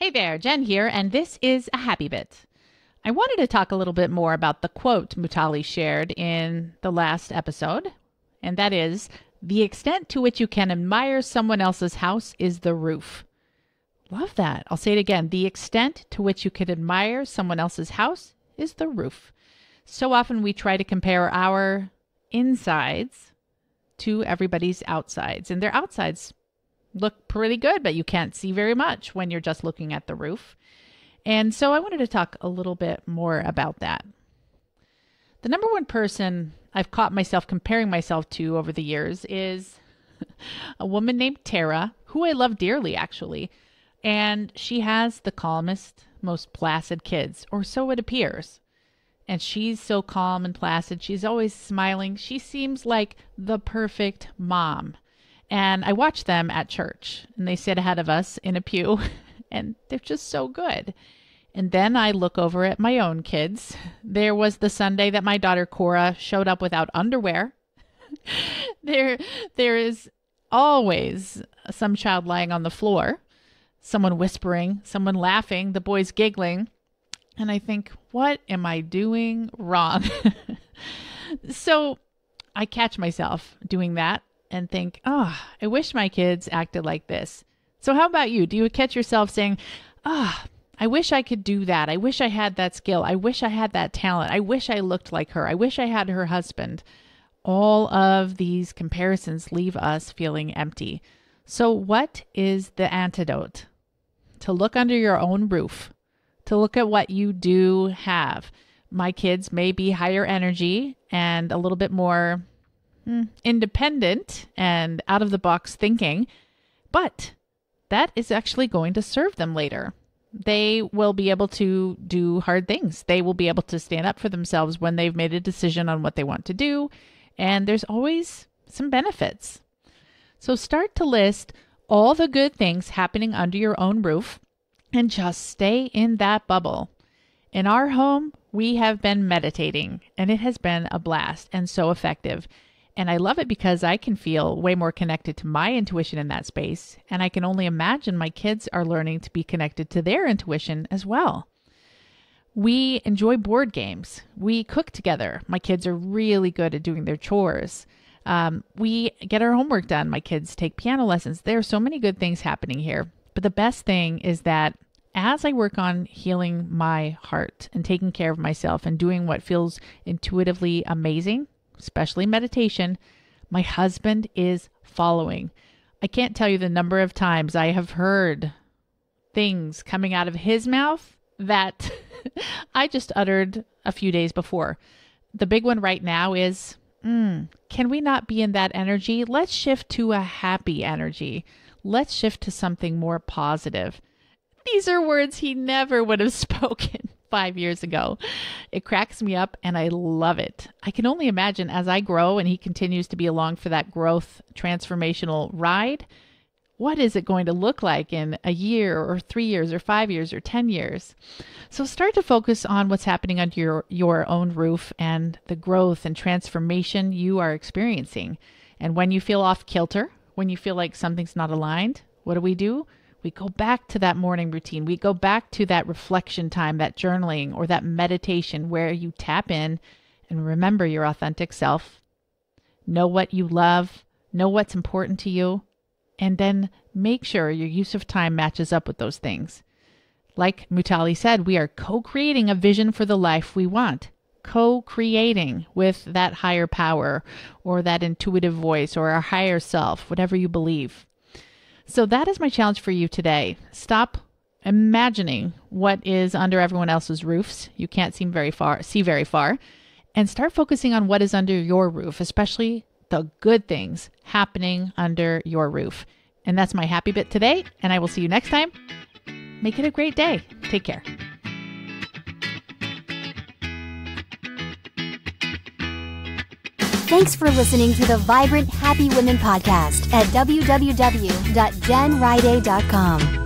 Hey there, Jen here, and this is a Happy Bit. I wanted to talk a little bit more about the quote Mutali shared in the last episode, and that is, the extent to which you can admire someone else's house is the roof. Love that. I'll say it again. The extent to which you can admire someone else's house is the roof. So often we try to compare our insides to everybody's outsides, and their outsides look pretty good, but you can't see very much when you're just looking at the roof. And so I wanted to talk a little bit more about that. The number one person I've caught myself comparing myself to over the years is a woman named Tara, who I love dearly, actually. And she has the calmest, most placid kids, or so it appears. And she's so calm and placid. She's always smiling. She seems like the perfect mom. And I watch them at church, and they sit ahead of us in a pew, and they're just so good. And then I look over at my own kids. There was the Sunday that my daughter Cora showed up without underwear. There is always some child lying on the floor, someone whispering, someone laughing, the boys giggling. And I think, what am I doing wrong? So I catch myself doing that and think, I wish my kids acted like this. So how about you? Do you catch yourself saying, I wish I could do that. I wish I had that skill. I wish I had that talent. I wish I looked like her. I wish I had her husband. All of these comparisons leave us feeling empty. So what is the antidote? To look under your own roof, to look at what you do have. My kids may be higher energy and a little bit more independent and out of the box thinking, but that is actually going to serve them later. They will be able to do hard things. They will be able to stand up for themselves when they've made a decision on what they want to do. And there's always some benefits. So start to list all the good things happening under your own roof and just stay in that bubble. In our home, we have been meditating, and it has been a blast and so effective. And I love it because I can feel way more connected to my intuition in that space. And I can only imagine my kids are learning to be connected to their intuition as well. We enjoy board games. We cook together. My kids are really good at doing their chores. We get our homework done. My kids take piano lessons. There are so many good things happening here. But the best thing is that as I work on healing my heart and taking care of myself and doing what feels intuitively amazing, especially meditation, my husband is following. I can't tell you the number of times I have heard things coming out of his mouth that I just uttered a few days before. The big one right now is, can we not be in that energy? Let's shift to a happy energy. Let's shift to something more positive. These are words he never would have spoken 5 years ago. It cracks me up and I love it. I can only imagine as I grow and he continues to be along for that growth transformational ride, what is it going to look like in a year or 3 years or 5 years or 10 years? So start to focus on what's happening under your own roof and the growth and transformation you are experiencing. And when you feel off kilter, when you feel like something's not aligned, what do? We go back to that morning routine. We go back to that reflection time, that journaling or that meditation where you tap in and remember your authentic self. Know what you love, know what's important to you, and then make sure your use of time matches up with those things. Like Mutali said, we are co-creating a vision for the life we want. Co-creating with that higher power or that intuitive voice or our higher self, whatever you believe. So that is my challenge for you today. Stop imagining what is under everyone else's roofs. You can't see very far, and start focusing on what is under your roof, especially the good things happening under your roof. And that's my happy bit today, and I will see you next time. Make it a great day. Take care. Thanks for listening to the Vibrant Happy Women podcast at www.jenriday.com.